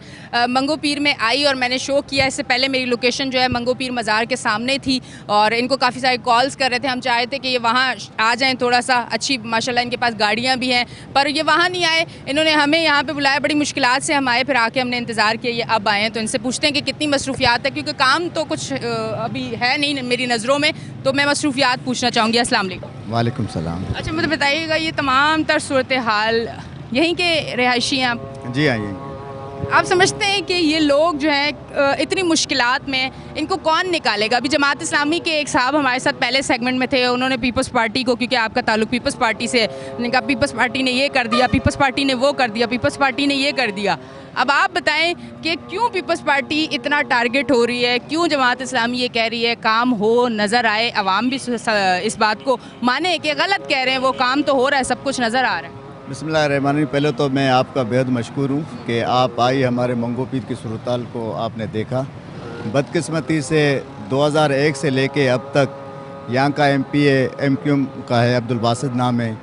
मंगो पीर में आई और मैंने शो किया, इससे पहले मेरी लोकेशन जो है मंगो पीर मज़ार के सामने थी और इनको काफ़ी सारे कॉल्स कर रहे थे। हम चाहते थे कि ये वहाँ आ जाएँ, थोड़ा सा अच्छी माशाल्लाह इनके पास गाड़ियाँ भी हैं, पर ये वहाँ नहीं आए। इन्होंने हमें यहाँ पर बुलाया, बड़ी मुश्किलात से हम आए, फिर आके हमने इंतज़ार किया, ये अब आए हैं। तो इनसे पूछते हैं कि कितनी मसरूफियात है, क्योंकि काम तो कुछ अभी है नहीं मेरी नज़रों में, तो मैं मसरूफियात पूछना चाहूँगी। अस्सलाम वालेकुम। वालेकुम सलाम। अच्छा, मुझे बताइएगा ये तमाम तर सूरत हाल यहीं के रिहायशी हैं आप? जी आइए। आप समझते हैं कि ये लोग जो हैं इतनी मुश्किलात में इनको कौन निकालेगा? अभी जमात इस्लामी के एक साहब हमारे साथ पहले सेगमेंट में थे, उन्होंने पीपल्स पार्टी को, क्योंकि आपका ताल्लुक पीपल्स पार्टी से, उन्होंने कहा पीपल्स पार्टी ने ये कर दिया, पीपल्स पार्टी ने वो कर दिया, पीपल्स पार्टी ने ये कर दिया। अब आप बताएं कि क्यों पीपल्स पार्टी इतना टारगेट हो रही है, क्यों जमात इस्लामी ये कह रही है काम हो, नज़र आए, अवाम भी इस बात को माने कि गलत कह रहे हैं, वो काम तो हो रहा है, सब कुछ नज़र आ रहा है। बिस्मिल्लाहिर्रहमानिर्रहीम। पहले तो मैं आपका बेहद मशकूर हूँ कि आप आई, हमारे मंगो पीर की सूरताल को आपने देखा। बदकिस्मती से 2001 से लेके अब तक यहाँ का MPA का है, अब्दुल बासित नाम है,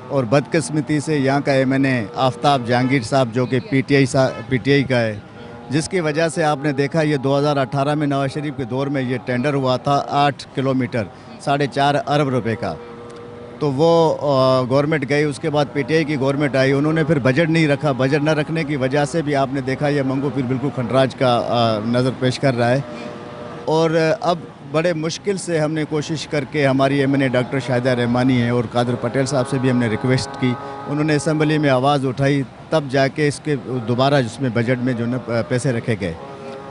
और बदकिस्मती से यहाँ का MNA आफ्ताब जहांगीर साहब जो कि PTI का है, जिसकी वजह से आपने देखा ये 2018 में नवाज शरीफ के दौर में ये टेंडर हुआ था 8 किलोमीटर 4.5 अरब रुपए का, तो वो गवर्नमेंट गई। उसके बाद PTI की गवर्नमेंट आई, उन्होंने फिर बजट नहीं रखा। बजट न रखने की वजह से भी आपने देखा ये मंगो पीर बिल्कुल खंडराज का नज़र पेश कर रहा है। और अब बड़े मुश्किल से हमने कोशिश करके, हमारी MNA डॉक्टर शाहिदा रहमानी है और कादर पटेल साहब से भी हमने रिक्वेस्ट की, उन्होंने असम्बली में आवाज़ उठाई, तब जाके इसके दोबारा जिसमें बजट में जो है पैसे रखे गए।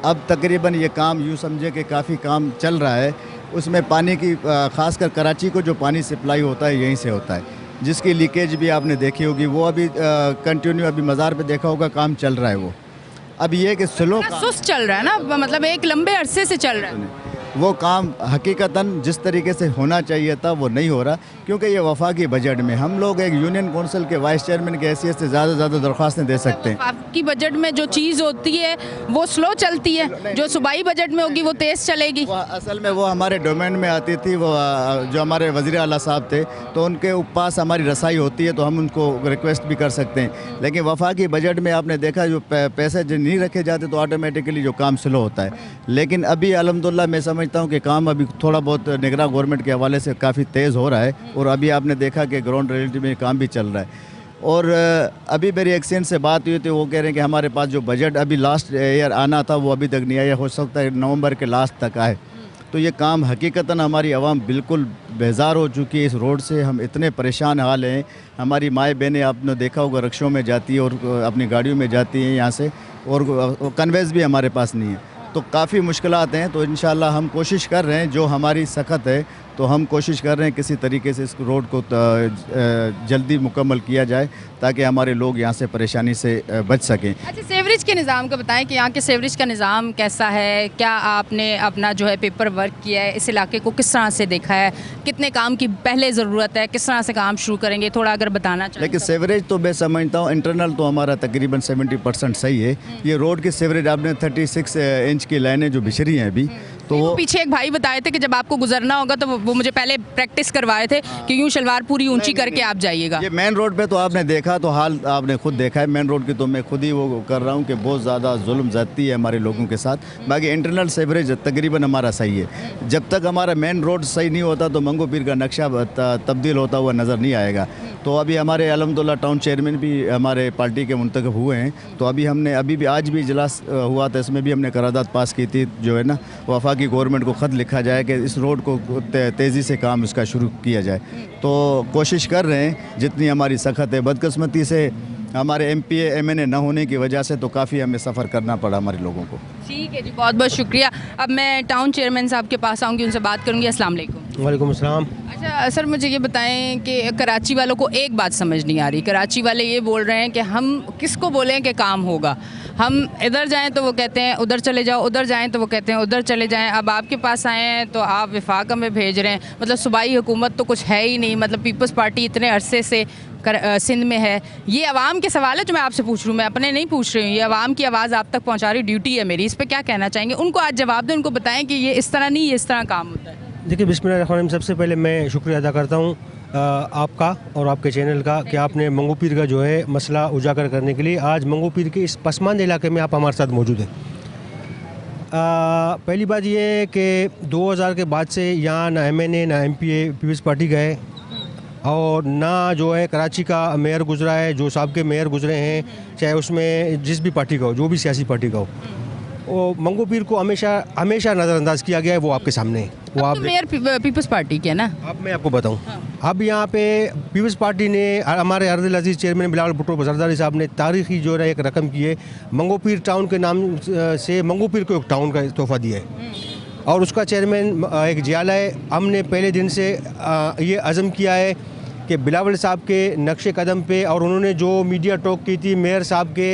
अब तकरीबन ये काम यूँ समझे कि काफ़ी काम चल रहा है। उसमें पानी की ख़ासकर कराची को जो पानी सप्लाई होता है यहीं से होता है, जिसकी लीकेज भी आपने देखी होगी। वो अभी कंटिन्यू, अभी मज़ार पे देखा होगा, काम चल रहा है वो। अब ये कि स्लो सुस्त चल रहा है ना, मतलब एक लंबे अरसे से चल रहा है। वो काम हकीकतन जिस तरीके से होना चाहिए था वो नहीं हो रहा, क्योंकि ये वफाकी बजट में हम लोग एक यूनियन काउंसिल के वाइस चेयरमैन की हैसियत से ज़्यादा दरख्वास्तें दे सकते हैं। आपकी बजट में जो चीज़ होती है वो स्लो चलती है, जो सूबाई बजट में होगी वो तेज़ चलेगी। असल में वो हमारे डोमेन में आती थी, वो जो हमारे वज़ीर आला साहब थे तो उनके पास हमारी रसाई होती है तो हम उनको रिक्वेस्ट भी कर सकते हैं। लेकिन वफाकी बजट में आपने देखा जो पैसे जो नहीं रखे जाते तो ऑटोमेटिकली जो काम स्लो होता है। लेकिन अभी अल्हम्दुलिल्लाह मैं समझता हूँ कि काम अभी थोड़ा बहुत निगरान गवर्नमेंट के हवाले से काफ़ी तेज़ हो रहा है और अभी आपने देखा कि ग्राउंड रियलिटी में काम भी चल रहा है। और अभी मेरी एक्सचेंज से बात हुई थी, वो कह रहे हैं कि हमारे पास जो बजट अभी लास्ट ईयर आना था वो अभी तक नहीं आया, हो सकता है नवंबर के लास्ट तक आए। तो ये काम हकीकतन हमारी आवाम बिल्कुल बेजार हो चुकी है इस रोड से, हम इतने परेशान हाल हैं। हमारी माएँ बहनें आपने देखा होगा रिक्शों में जाती है और अपनी गाड़ियों में जाती हैं यहाँ से, और कन्वेंस भी हमारे पास नहीं है, तो काफ़ी मुश्किलात हैं। तो इंशाल्लाह हम कोशिश कर रहे हैं, जो हमारी सख्त है तो हम कोशिश कर रहे हैं किसी तरीके से इस रोड को जल्दी मुकम्मल किया जाए ताकि हमारे लोग यहाँ से परेशानी से बच सकें। अच्छा, सेवरेज के निज़ाम का बताएं कि यहाँ के सेवरेज का निज़ाम कैसा है, क्या आपने अपना जो है पेपर वर्क किया है, इस इलाके को किस तरह से देखा है, कितने काम की पहले ज़रूरत है, किस तरह से काम शुरू करेंगे, थोड़ा अगर बताना चाहें। लेकिन सेवरेज तो मैं समझता हूँ इंटरनल तो हमारा तकरीबन 70% सही है। ये रोड की सेवरेज आपने 36 इंच की लाइनें जो बिछरी हैं अभी, तो वो पीछे एक भाई बताए थे कि जब आपको गुजरना होगा तो वो मुझे पहले प्रैक्टिस करवाए थे कि यूँ शलवार पूरी ऊंची करके आप जाइएगा। ये मेन रोड पे तो आपने देखा, तो हाल आपने खुद देखा है मेन रोड की, तो मैं खुद ही वो कर रहा हूँ कि बहुत ज़्यादा जुल्म ज़्यादती है हमारे लोगों के साथ। बाकी इंटरनल सेवरेज तकरीबन हमारा सही है। जब तक हमारा मेन रोड सही नहीं होता तो मंगो पीर का नक्शा तब्दील होता हुआ नज़र नहीं आएगा। तो अभी हमारे अल्हम्दुलिल्लाह टाउन चेयरमैन भी हमारे पार्टी के मुंतखब हुए हैं, तो अभी हमने अभी भी आज भी इजलास हुआ था, इसमें भी हमने करारदाद पास की थी, जो है ना वफाकी गवर्नमेंट को ख़त लिखा जाए कि इस रोड को तेज़ी से काम इसका शुरू किया जाए। तो कोशिश कर रहे हैं जितनी हमारी सख्त है। बदकिस्मती से हमारे MPA MNA न होने की वजह से तो काफ़ी हमें सफ़र करना पड़ा हमारे लोगों को। ठीक है जी, बहुत बहुत शुक्रिया। अब मैं टाउन चेयरमैन साहब के पास आऊँगी, उनसे बात करूँगी। अस्सलाम वालेकुम। वालेकुम अस्सलाम। अच्छा सर, मुझे ये बताएं कि कराची वालों को एक बात समझ नहीं आ रही। कराची वाले ये बोल रहे हैं कि हम किसको बोलें कि काम होगा, हम इधर जाएं तो वो कहते हैं उधर चले जाओ, उधर जाएं तो वो कहते हैं उधर चले जाएं। अब आपके पास आए हैं तो आप विफाक में भेज रहे हैं, मतलब सूबाई हुकूमत तो कुछ है ही नहीं, मतलब पीपल्स पार्टी इतने अरसे से सिंध में है। ये आवाम के सवाल है जो मैं आपसे पूछ रही हूँ, मैं अपने नहीं पूछ रही हूँ, ये आवाम की आवाज़ आप तक पहुँचा रही ड्यूटी है मेरी। इस पर क्या कहना चाहेंगे? उनको आज जवाब दें, उनको बताएं कि ये इस तरह नहीं, ये इस तरह काम होता है। देखिए, बिस्मिल्लाह, सबसे पहले मैं शुक्रिया अदा करता हूँ आपका और आपके चैनल का कि आपने मंगो पीर का जो है मसला उजागर करने के लिए आज मंगो पीर के इस पसमानदा इलाके में आप हमारे साथ मौजूद हैं। पहली बात ये है कि 2000 के बाद से यहाँ ना MNA ना MPA पीपल्स पार्टी गए और ना जो है कराची का मेयर गुजरा है, जो साहब के मेयर गुजरे हैं, चाहे उसमें जिस भी पार्टी का हो, जो भी सियासी पार्टी का हो, वो मंगो पीर को हमेशा नज़रअंदाज किया गया है। वो आपके सामने है। वो आप मेयर पीपल्स पार्टी के ना, अब मैं आपको बताऊं, अब यहाँ पे पीपल्स पार्टी ने हमारे अर्दल अजीज़ चेयरमैन बिलावल भुट्टो जरदारी साहब ने तारीखी जो है एक रकम की है, मंगो पीर टाउन के नाम से मंगो पीर को एक टाउन का तोहफा दिया है। और उसका चेयरमैन एक जियाला है। हमने पहले दिन से ये अज़म किया है कि बिलावल साहब के नक्शे कदम पे, और उन्होंने जो मीडिया टॉक की थी मेयर साहब के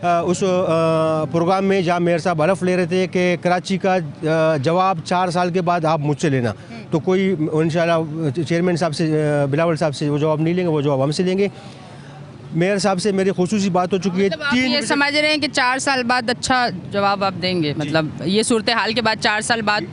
उस प्रोग्राम में, जहाँ मेयर साहब हलफ ले रहे थे कि कराची का जवाब 4 साल के बाद आप मुझसे लेना, तो कोई इंशाल्लाह चेयरमैन साहब से, बिलावल साहब से वो जवाब नहीं लेंगे, वो जवाब हमसे लेंगे। मेयर साहब से मेरी खुसूसी बात हो चुकी है। आप ये समझ रहे हैं कि 4 साल बाद अच्छा जवाब आप देंगे, मतलब ये सूरत हाल के बाद 4 साल बाद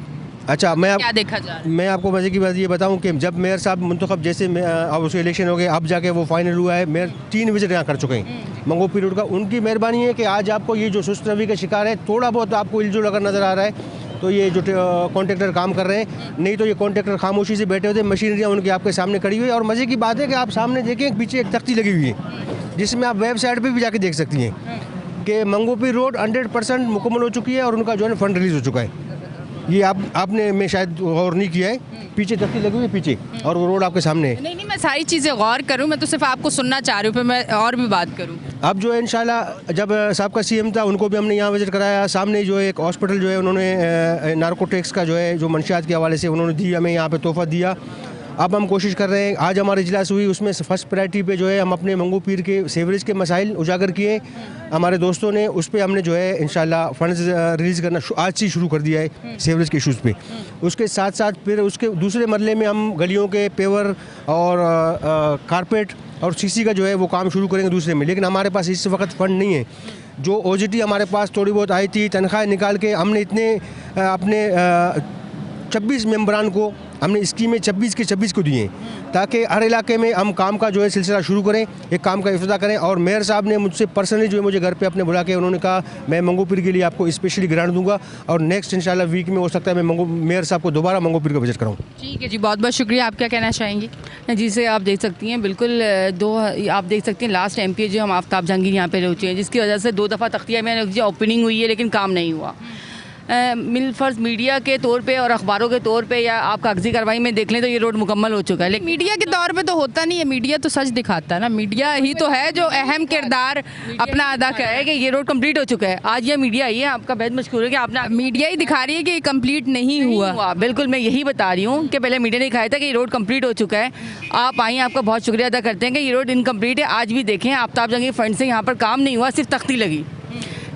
अच्छा, क्या देखा जा रहा है? मैं आपको मज़े की बात ये बताऊं कि जब मेयर साहब मुंतखब, जैसे अब उसके इलेक्शन हो गए, अब जाके वो फाइनल हुआ है, मेयर 3 विजिट यहाँ कर चुके हैं मंगो पीर रोड का। उनकी मेहरबानी है कि आज आपको ये जो सुस्त रवि का शिकार है, थोड़ा बहुत आपको इल्जुल अगर नज़र आ रहा है तो ये जो कॉन्ट्रैक्टर काम कर रहे हैं, नहीं तो ये कॉन्ट्रैक्टर खामोशी से बैठे होते, मशीनरियाँ उनकी आपके सामने खड़ी हुई है। और मज़े की बात है कि आप सामने देखें, पीछे एक तख्ती लगी हुई है जिसमें आप वेबसाइट पर भी जाके देख सकती हैं कि मंगो पीर रोड 100% मुकम्मल हो चुकी है और उनका जो है फंड रिलीज़ हो चुका है। ये आपने मैं शायद गौर नहीं किया है, पीछे तख्ती लगी हुई है पीछे, और वो रोड आपके सामने है। नहीं, मैं सारी चीज़ें गौर करूँ, मैं तो सिर्फ आपको सुनना चाह रही हूँ, फिर मैं और भी बात करूँ। अब जो है इंशाल्लाह, जब साहब का CM था उनको भी हमने यहाँ विजिट कराया। सामने जो है एक हॉस्पिटल जो है उन्होंने नार्कोटिक्स का जो है जो मंशियात के हवाले से उन्होंने दी, हमें यहाँ पे तोहफा दिया। अब हम कोशिश कर रहे हैं, आज हमारी इजलास हुई, उसमें फर्स्ट प्रायोरिटी पे जो है हम अपने मंगो पीर के सीवरेज के मसाइल उजागर किए हमारे दोस्तों ने। उस पर हमने जो है इंशाल्लाह फंड्स रिलीज़ करना आज से शुरू कर दिया है सीवरेज के इशूज़ पे। उसके साथ साथ फिर उसके दूसरे मरले में हम गलियों के पेवर और कारपेट और सीसी का जो है वो काम शुरू करेंगे दूसरे में। लेकिन हमारे पास इस वक्त फ़ंड नहीं है। जो OGT हमारे पास थोड़ी बहुत आई थी, तनख्वाह निकाल के हमने इतने अपने 26 मेंबरान को हमने स्कीमें 26 के 26 को दिए ताकि हर इलाके में हम काम का जो है सिलसिला शुरू करें, एक काम का इफ्तिताह करें। और मेयर साहब ने मुझसे पर्सनली जो है मुझे घर पे अपने बुला के उन्होंने कहा मैं मंगो पीर के लिए आपको स्पेशली ग्रांट दूंगा और नेक्स्ट इंशाल्लाह वीक में हो सकता है मैं मेयर साहब को दोबारा मंगो पीर का विजिट कराऊँ। ठीक है जी, बहुत बहुत शुक्रिया। आप क्या कहना चाहेंगी? जी से आप देख सकती हैं, बिल्कुल आप देख सकती हैं लास्ट MP जो हम आफ्ताब जहांगीर यहाँ पे रह हैं, जिसकी वजह से 2 दफ़ा तख्तिया में ओपनिंग हुई है लेकिन काम नहीं हुआ। मिलफर्ज मीडिया के तौर पे और अखबारों के तौर पे या आप कागजी कार्रवाई में देख लें तो ये रोड मुकम्मल हो चुका है। लेकिन मीडिया के तौर पे तो होता नहीं है, मीडिया तो सच दिखाता है ना। मीडिया ही तो है जो अहम किरदार अपना अदा करे है कि ये रोड कंप्लीट हो चुका है। आज ये मीडिया ही है, आपका बेहद मशकूर है कि आपने मीडिया ही दिखा रही है कि कंप्लीट नहीं हुआ। बिल्कुल मैं यही बता रही हूँ कि पहले मीडिया ने दिखाया था कि ये रोड कंप्लीट हो चुका है। आप आई, आपका बहुत शुक्रिया अदा करते हैं कि ये रोड इनकम्प्लीट है। आज भी देखें आफ्ताब जहांगीर फंड से यहाँ पर काम नहीं हुआ, सिर्फ तख्ती लगी।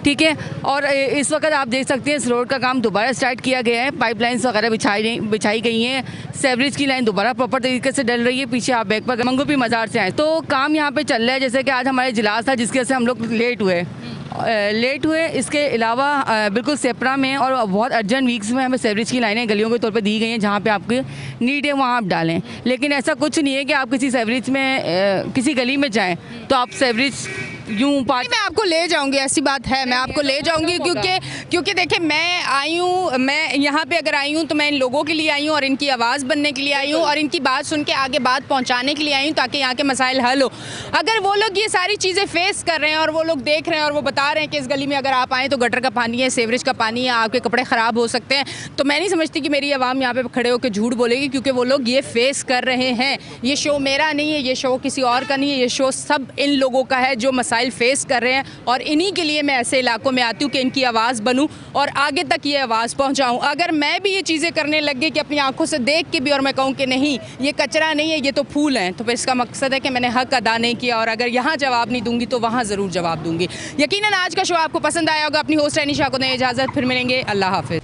ठीक है, और इस वक्त आप देख सकते हैं इस रोड का काम दोबारा स्टार्ट किया गया है। पाइपलाइंस वगैरह बिछाई गई हैं, सेवरेज की लाइन दोबारा प्रॉपर तरीके से डल रही है। पीछे आप बैक पर मंगो पीर मज़ार से आए तो काम यहाँ पे चल रहा है। जैसे कि आज हमारे इजलास था जिसकी वजह से हम लोग लेट हुए। इसके अलावा बिल्कुल सेपरा में और बहुत अर्जेंट वीक्स में हमें सेवरेज की लाइनें गलियों के तौर पे दी गई हैं, जहाँ पे आपकी नीड है वहाँ आप डालें। लेकिन ऐसा कुछ नहीं है कि आप किसी सेवरेज में किसी गली में जाएं तो आप सेवरेज यूँ मैं आपको ले जाऊंगी, ऐसी बात है, मैं आपको ले जाऊंगी क्योंकि देखिए मैं आई हूँ, मैं यहाँ पे अगर आई हूँ तो मैं इन लोगों के लिए आई हूँ और इनकी आवाज़ बनने के लिए आई हूँ और इनकी बात सुन के आगे बात पहुँचाने के लिए आई हूँ ताकि यहाँ के मसाइल हल हो। अगर वो लोग ये सारी चीज़ें फेस कर रहे हैं और वो लोग देख रहे हैं और वो बता रहे हैं कि इस गली में अगर आप आएँ तो गटर का पानी है, सेवरेज का पानी है, आपके कपड़े ख़राब हो सकते हैं, तो मैं नहीं समझती कि मेरी आवाम यहाँ पे खड़े होकर झूठ बोलेगी, क्योंकि वो लोग ये फेस कर रहे हैं। ये शो मेरा नहीं है, ये शो किसी और का नहीं है, ये शो सब इन लोगों का है जो मसाइल फेस कर रहे हैं। और इन्हीं के लिए मैं ऐसे इलाकों में आती हूँ कि इनकी आवाज़ बनूँ और आगे तक ये आवाज़ पहुँचाऊँ। अगर मैं भी ये चीज़ें करने लग गई कि अपनी आंखों से देख के भी और मैं कहूँ कि नहीं ये कचरा नहीं है, ये तो फूल हैं, तो फिर इसका मकसद है कि मैंने हक अदा नहीं किया। और अगर यहाँ जवाब नहीं दूंगी तो वहाँ ज़रूर जवाब दूंगी। यकीनन आज का शो आपको पसंद आया होगा। अपनी होस्ट एनिशा को दें इजाज़त, फिर मिलेंगे। अल्लाह हाफ़िज़।